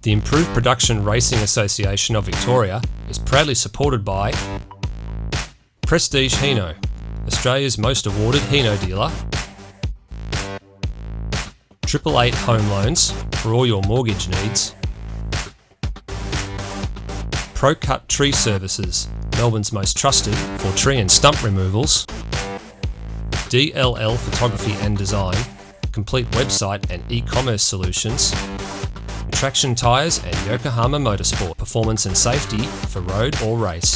The Improved Production Racing Association of Victoria is proudly supported by Prestige Hino, Australia's most awarded Hino dealer, 888 Home Loans for all your mortgage needs, ProCut Tree Services, Melbourne's most trusted for tree and stump removals, DLL Photography and Design, complete website and e-commerce solutions, Traction Tyres and Yokohama Motorsport, performance and safety for road or race.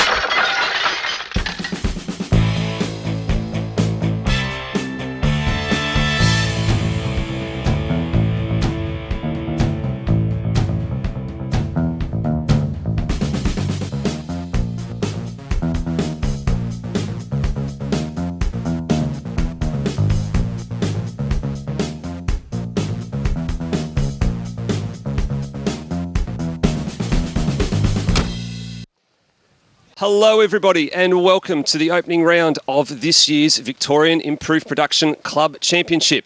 Hello everybody and welcome to the opening round of this year's Victorian Improved Production Club Championship.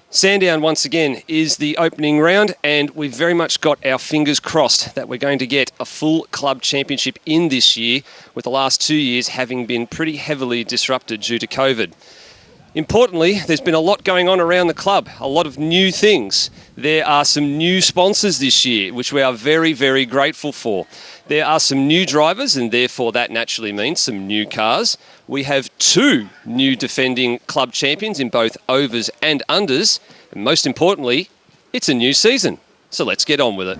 Sandown once again is the opening round and we've very much got our fingers crossed that we're going to get a full club championship in this year, with the last 2 years having been pretty heavily disrupted due to COVID. Importantly, there's been a lot going on around the club, a lot of new things. There are some new sponsors this year, which we are very, very grateful for. There are some new drivers, and therefore that naturally means some new cars. We have 2 new defending club champions in both overs and unders. And most importantly, it's a new season. So let's get on with it.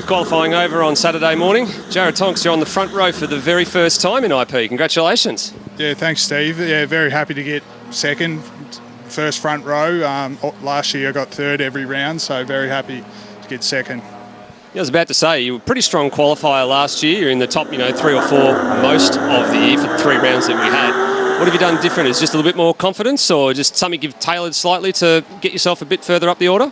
Qualifying over on Saturday morning. Jared Tonks, you're on the front row for the very first time in IP. Congratulations. Yeah, thanks, Steve. Yeah, very happy to get second, first front row. Last year I got third every round, so very happy to get second. Yeah, I was about to say, you were a pretty strong qualifier last year. You're in the top, 3 or 4 most of the year for the 3 rounds that we had. What have you done different? Is it just a little bit more confidence or just something you've tailored slightly to get yourself a bit further up the order?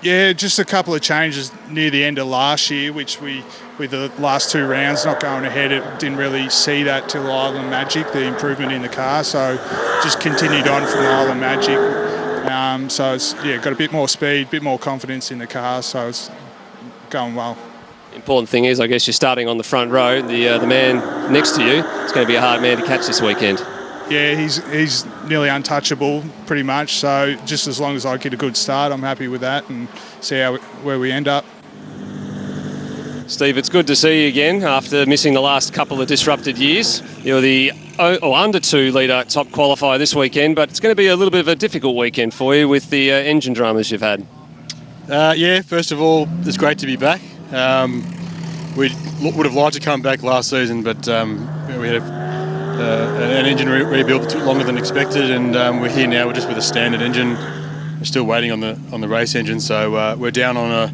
Yeah, just a couple of changes near the end of last year, which we, with the last 2 rounds not going ahead, it didn't really see that till Island Magic, the improvement in the car. So just continued on from Island Magic. So it's got a bit more speed, a bit more confidence in the car. So it's going well. Important thing is, I guess you're starting on the front row. The man next to you is going to be a hard man to catch this weekend. Yeah, he's nearly untouchable, pretty much. So just as long as I get a good start, I'm happy with that and see where we end up. Steve, it's good to see you again after missing the last couple of disrupted years. You're the under 2 litre top qualifier this weekend, but it's going to be a little bit of a difficult weekend for you with the engine dramas you've had. First of all, it's great to be back. We would have liked to come back last season, but we had an engine rebuild took longer than expected, and we're here now. We're just with a standard engine. We're still waiting on the race engine, so we're down on a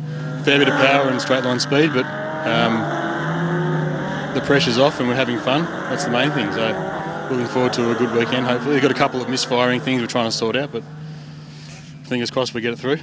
fair bit of power and straight line speed, but the pressure's off and we're having fun. That's the main thing. So looking forward to a good weekend. Hopefully, we've got a couple of misfiring things we're trying to sort out, but fingers crossed we get it through.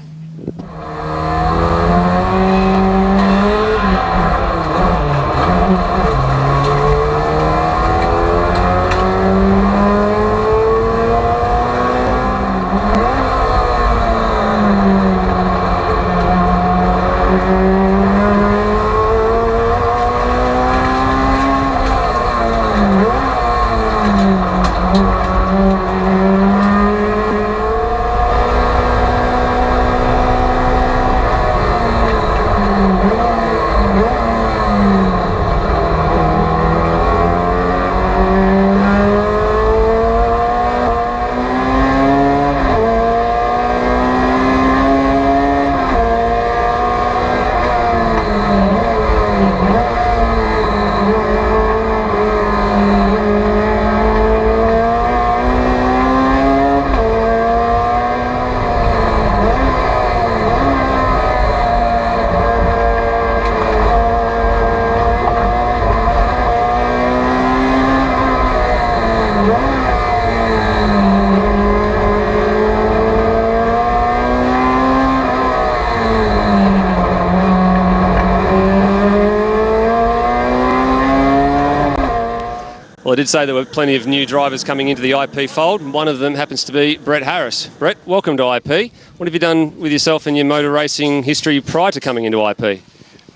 Well, I did say there were plenty of new drivers coming into the IP fold, and one of them happens to be Brett Harris. Brett, welcome to IP. What have you done with yourself and your motor racing history prior to coming into IP?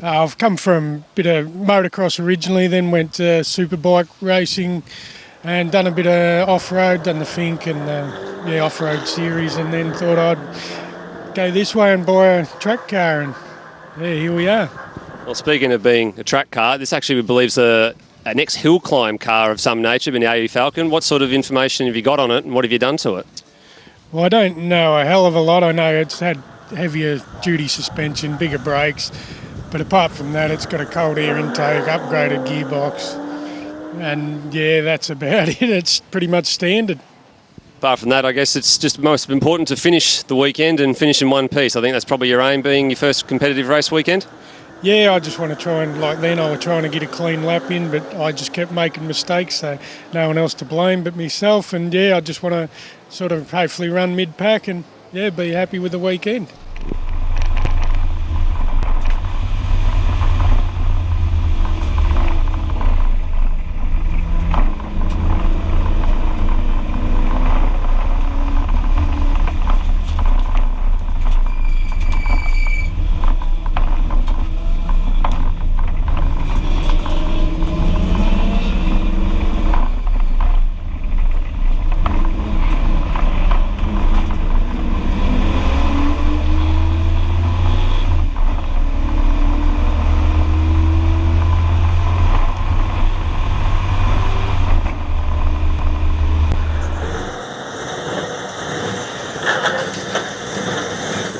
I've come from a bit of motocross originally, then went to superbike racing and done a bit of off-road, done the Fink and the off-road series, and then thought I'd go this way and buy a track car, and here we are. Well, speaking of being a track car, this actually we believe is an ex-hill climb car of some nature, been the 80 Falcon. What sort of information have you got on it and what have you done to it? Well, I don't know a hell of a lot. I know it's had heavier duty suspension, bigger brakes, but apart from that, it's got a cold air intake, upgraded gearbox, and yeah, that's about it. It's pretty much standard. Apart from that, I guess it's just most important to finish the weekend and finish in one piece. I think that's probably your aim, being your first competitive race weekend. Yeah, I just want to try and, like then I was trying to get a clean lap in, but I just kept making mistakes, so no one else to blame but myself. And yeah, I just want to sort of hopefully run mid-pack and yeah, be happy with the weekend.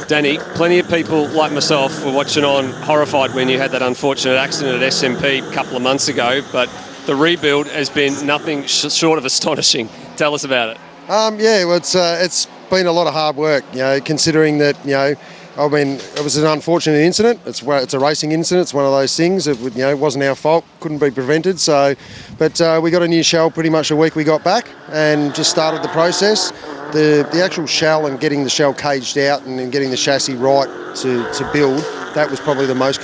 Danny, plenty of people like myself were watching on horrified when you had that unfortunate accident at SMP a couple of months ago, but the rebuild has been nothing short of astonishing. Tell us about it. Yeah, well, it's been a lot of hard work, considering that, I mean, it was an unfortunate incident. It's a racing incident. It's one of those things. It wasn't our fault. Couldn't be prevented. But we got a new shell pretty much a week we got back and just started the process. The actual shell and getting the shell caged out and then getting the chassis right to build, that was probably the most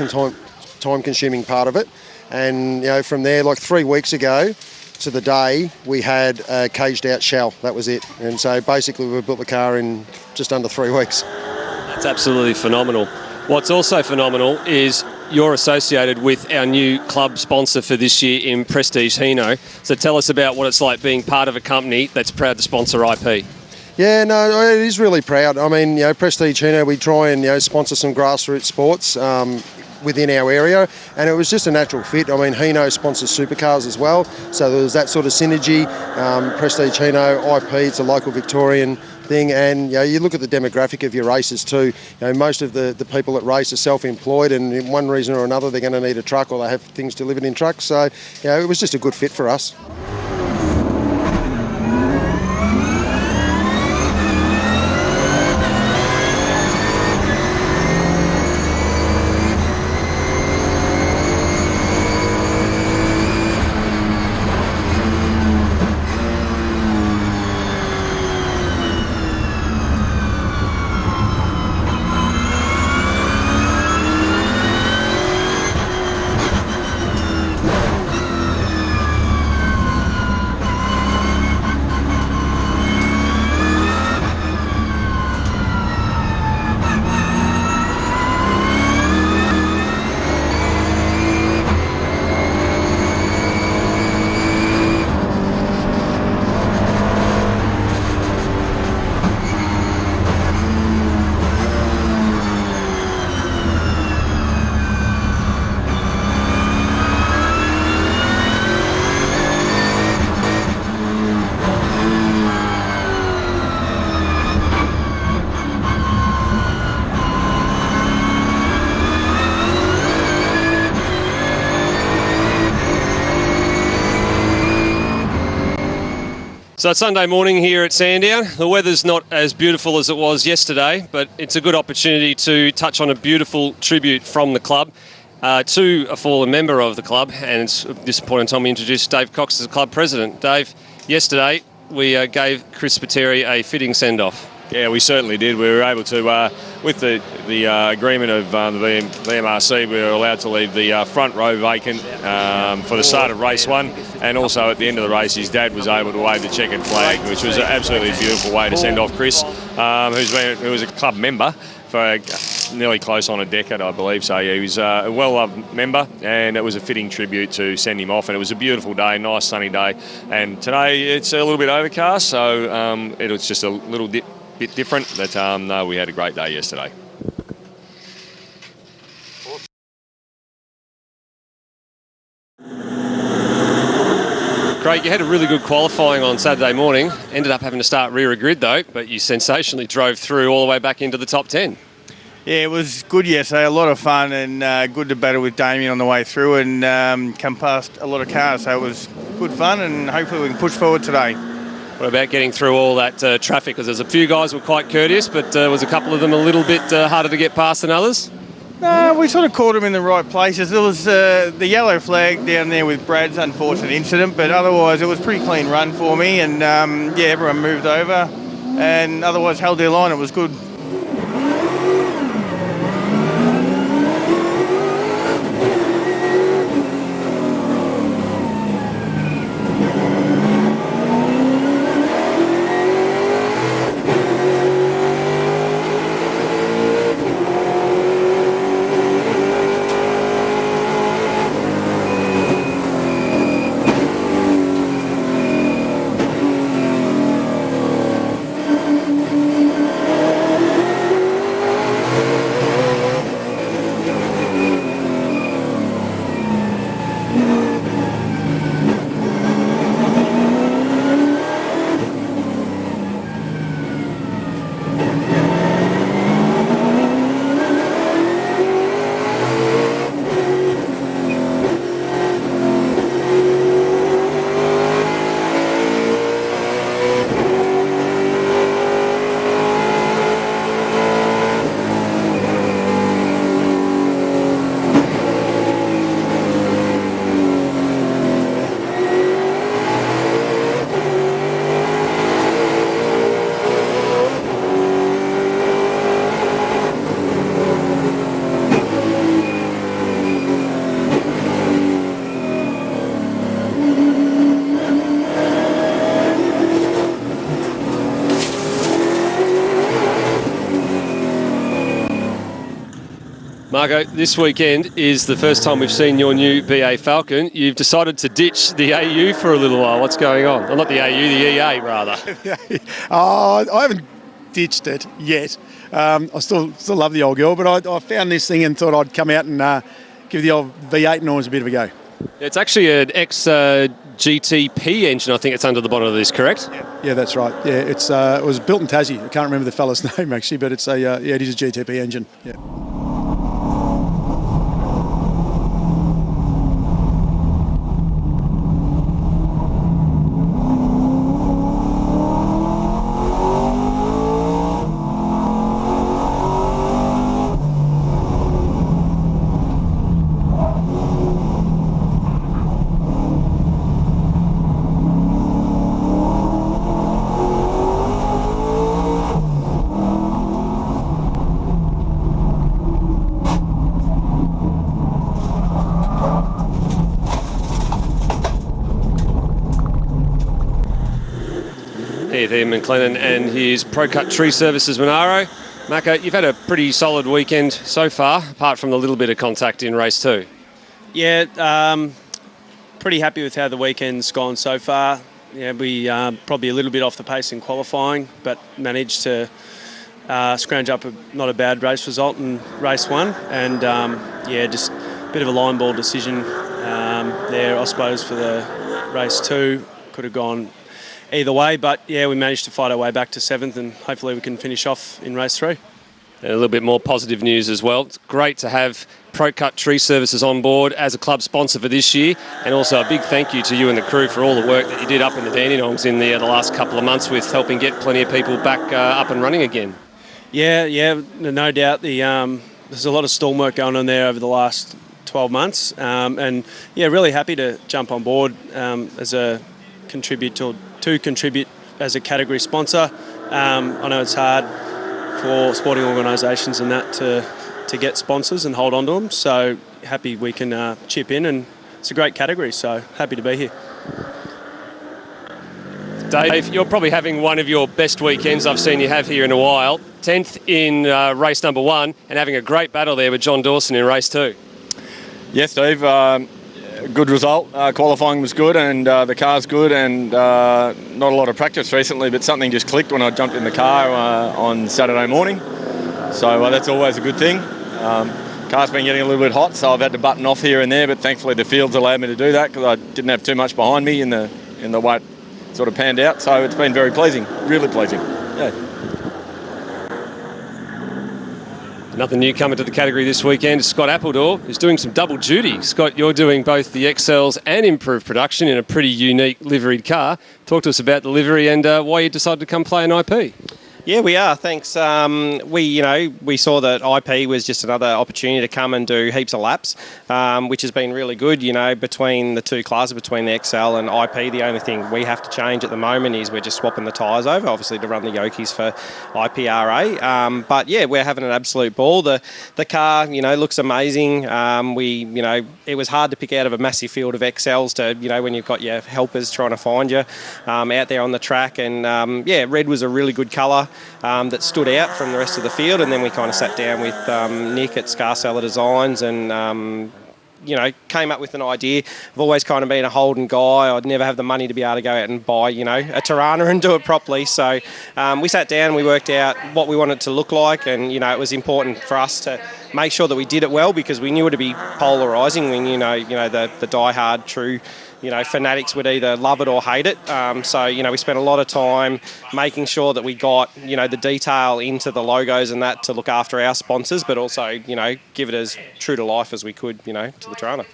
time-consuming part of it. And from there, like 3 weeks ago to the day, we had a caged out shell. That was it. And so basically we built the car in just under 3 weeks. That's absolutely phenomenal. What's also phenomenal is you're associated with our new club sponsor for this year in Prestige Hino. So tell us about what it's like being part of a company that's proud to sponsor IP. Yeah, no, it is really proud. I mean, Prestige Hino, we try and sponsor some grassroots sports within our area, and it was just a natural fit. I mean, Hino sponsors supercars as well, so there was that sort of synergy. Prestige Hino, IP, it's a local Victorian thing, and you look at the demographic of your races too. Most of the people that race are self-employed, and in one reason or another they're going to need a truck or they have things delivered in trucks, so it was just a good fit for us. So it's Sunday morning here at Sandown. The weather's not as beautiful as it was yesterday, but it's a good opportunity to touch on a beautiful tribute from the club to a fallen member of the club. And it's at this point in time we introduced Dave Cox as the club president. Dave, yesterday we gave Chris Spiteri a fitting send-off. Yeah, we certainly did. We were able to, with the agreement of the VMRC, we were allowed to leave the front row vacant for the start of race 1, and also at the end of the race, his dad was able to wave the checkered flag, which was an absolutely beautiful way to send off Chris, who was a club member for nearly close on a decade, I believe. So yeah, he was a well-loved member, and it was a fitting tribute to send him off. And it was a beautiful day, nice sunny day. And today it's a little bit overcast, so it was just a little bit different. But no, we had a great day yesterday. Craig, you had a really good qualifying on Saturday morning. Ended up having to start rear of grid though, but you sensationally drove through all the way back into the top 10. Yeah, it was good yesterday. A lot of fun, and good to battle with Damien on the way through and come past a lot of cars. So it was good fun, and hopefully we can push forward today. What about getting through all that traffic? Because there's a few guys who were quite courteous, but was a couple of them a little bit harder to get past than others? No, we sort of caught them in the right places. There was the yellow flag down there with Brad's unfortunate incident, but otherwise it was a pretty clean run for me, and yeah, everyone moved over and otherwise held their line. It was good. Marco, this weekend is the first time we've seen your new BA Falcon. You've decided to ditch the AU for a little while. What's going on? Well, not the AU, the EA rather. I haven't ditched it yet. I still love the old girl, but I found this thing and thought I'd come out and give the old V8 noise a bit of a go. It's actually an ex-GTP engine, I think it's under the bonnet of this, correct? Yeah, that's right. Yeah, it was built in Tassie. I can't remember the fella's name actually, but it's it is a GTP engine. Yeah. Ian McLennan and his Pro Cut Tree Services Monaro. Marco, you've had a pretty solid weekend so far, apart from the little bit of contact in race 2. Yeah, pretty happy with how the weekend's gone so far. Yeah, we probably a little bit off the pace in qualifying, but managed to scrounge up not a bad race result in race 1, and yeah, just a bit of a line ball decision there, I suppose, for the race 2. Could have gone either way, but yeah, we managed to fight our way back to 7th, and hopefully we can finish off in race 3. And a little bit more positive news as well. It's great to have Pro Cut Tree Services on board as a club sponsor for this year, and also a big thank you to you and the crew for all the work that you did up in the Dandenongs in the last couple of months with helping get plenty of people back up and running again. Yeah, no doubt. There's a lot of storm work going on there over the last 12 months, and yeah, really happy to jump on board as a contribute as a category sponsor. I know it's hard for sporting organisations and that to get sponsors and hold on to them. So happy we can chip in, and it's a great category. So happy to be here. Dave, you're probably having one of your best weekends I've seen you have here in a while. 10th in race number 1 and having a great battle there with John Dawson in race 2. Yes, Dave. Good result. Qualifying was good, and the car's good, and not a lot of practice recently, but something just clicked when I jumped in the car on Saturday morning. So that's always a good thing. Car's been getting a little bit hot, so I've had to button off here and there, but thankfully the field's allowed me to do that because I didn't have too much behind me in the way it sort of panned out. So it's been very pleasing, really pleasing. Yeah. Another newcomer to the category this weekend is Scott Appledore, who's doing some double duty. Scott, you're doing both the XLs and improved production in a pretty unique liveried car. Talk to us about the livery and why you decided to come play an IP. Yeah, we are. Thanks. We saw that IP was just another opportunity to come and do heaps of laps, which has been really good. Between the two classes, between the XL and IP, the only thing we have to change at the moment is we're just swapping the tyres over, obviously to run the Yokies for IPRA. But yeah, we're having an absolute ball. The car, looks amazing. It was hard to pick out of a massive field of XLs to, when you've got your helpers trying to find you out there on the track. And red was a really good colour. That stood out from the rest of the field, and then we kind of sat down with Nick at Scarseller Designs and came up with an idea. I've always kind of been a Holden guy. I'd never have the money to be able to go out and buy a Tirana and do it properly, so we sat down and we worked out what we wanted it to look like, and it was important for us to make sure that we did it well because we knew it to be polarising. We knew the die-hard true fanatics would either love it or hate it. So we spent a lot of time making sure that we got, the detail into the logos and that to look after our sponsors, but also, give it as true to life as we could, to the Tirana.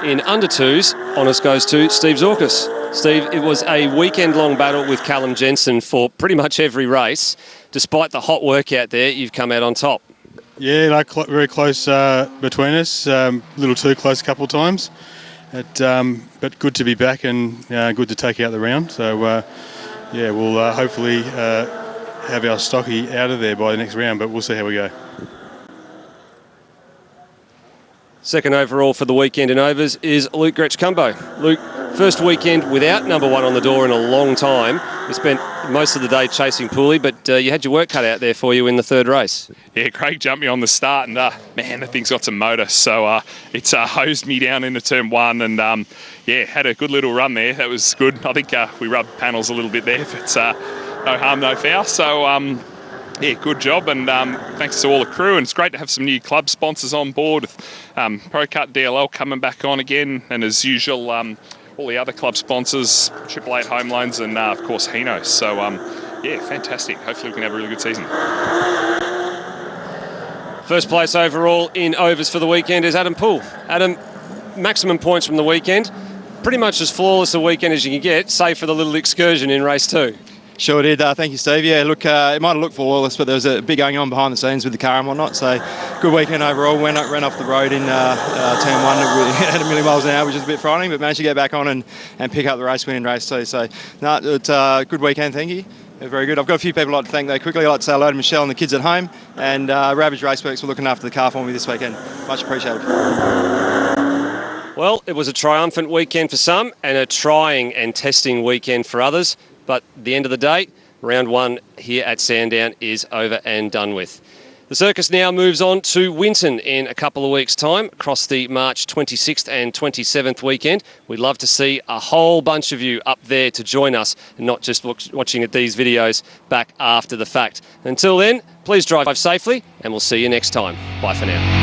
In under twos, honours goes to Steve Zorkis. Steve, it was a weekend-long battle with Callum Jensen for pretty much every race. Despite the hot work out there, you've come out on top. Yeah, very close between us. A little too close a couple of times. But good to be back and good to take out the round. So, we'll hopefully have our stocky out of there by the next round, but we'll see how we go. Second overall for the weekend in overs is Luke Gretsch-Cumbo. Luke, first weekend without number one on the door in a long time. You spent most of the day chasing Pooley, but you had your work cut out there for you in the third race. Yeah, Craig jumped me on the start and, man, the thing's got some motor. So it's hosed me down into turn one and, had a good little run there. That was good. I think we rubbed panels a little bit there, but no harm, no foul. So, good job, and thanks to all the crew. And it's great to have some new club sponsors on board with ProCut DLL coming back on again, and as usual, all the other club sponsors, 888 Home Loans, and of course Hino. So fantastic. Hopefully we can have a really good season. First place overall in overs for the weekend is Adam Poole. Adam, maximum points from the weekend. Pretty much as flawless a weekend as you can get, save for the little excursion in race 2. Sure did. Thank you, Steve. Yeah, look, it might have looked flawless, but there was a bit going on behind the scenes with the car and whatnot. So, good weekend overall. Ran off the road in turn one at a million miles an hour, which is a bit frightening, but managed to get back on and pick up the race win in race 2. So, it's a good weekend, thank you. very good. I've got a few people I'd like to thank though. Quickly, I'd like to say hello to Michelle and the kids at home, and Ravage Raceworks for looking after the car for me this weekend. Much appreciated. Well, it was a triumphant weekend for some and a trying and testing weekend for others. But at the end of the day, round one here at Sandown is over and done with. The circus now moves on to Winton in a couple of weeks' time across the March 26th and 27th weekend. We'd love to see a whole bunch of you up there to join us and not just watching these videos back after the fact. Until then, please drive safely and we'll see you next time. Bye for now.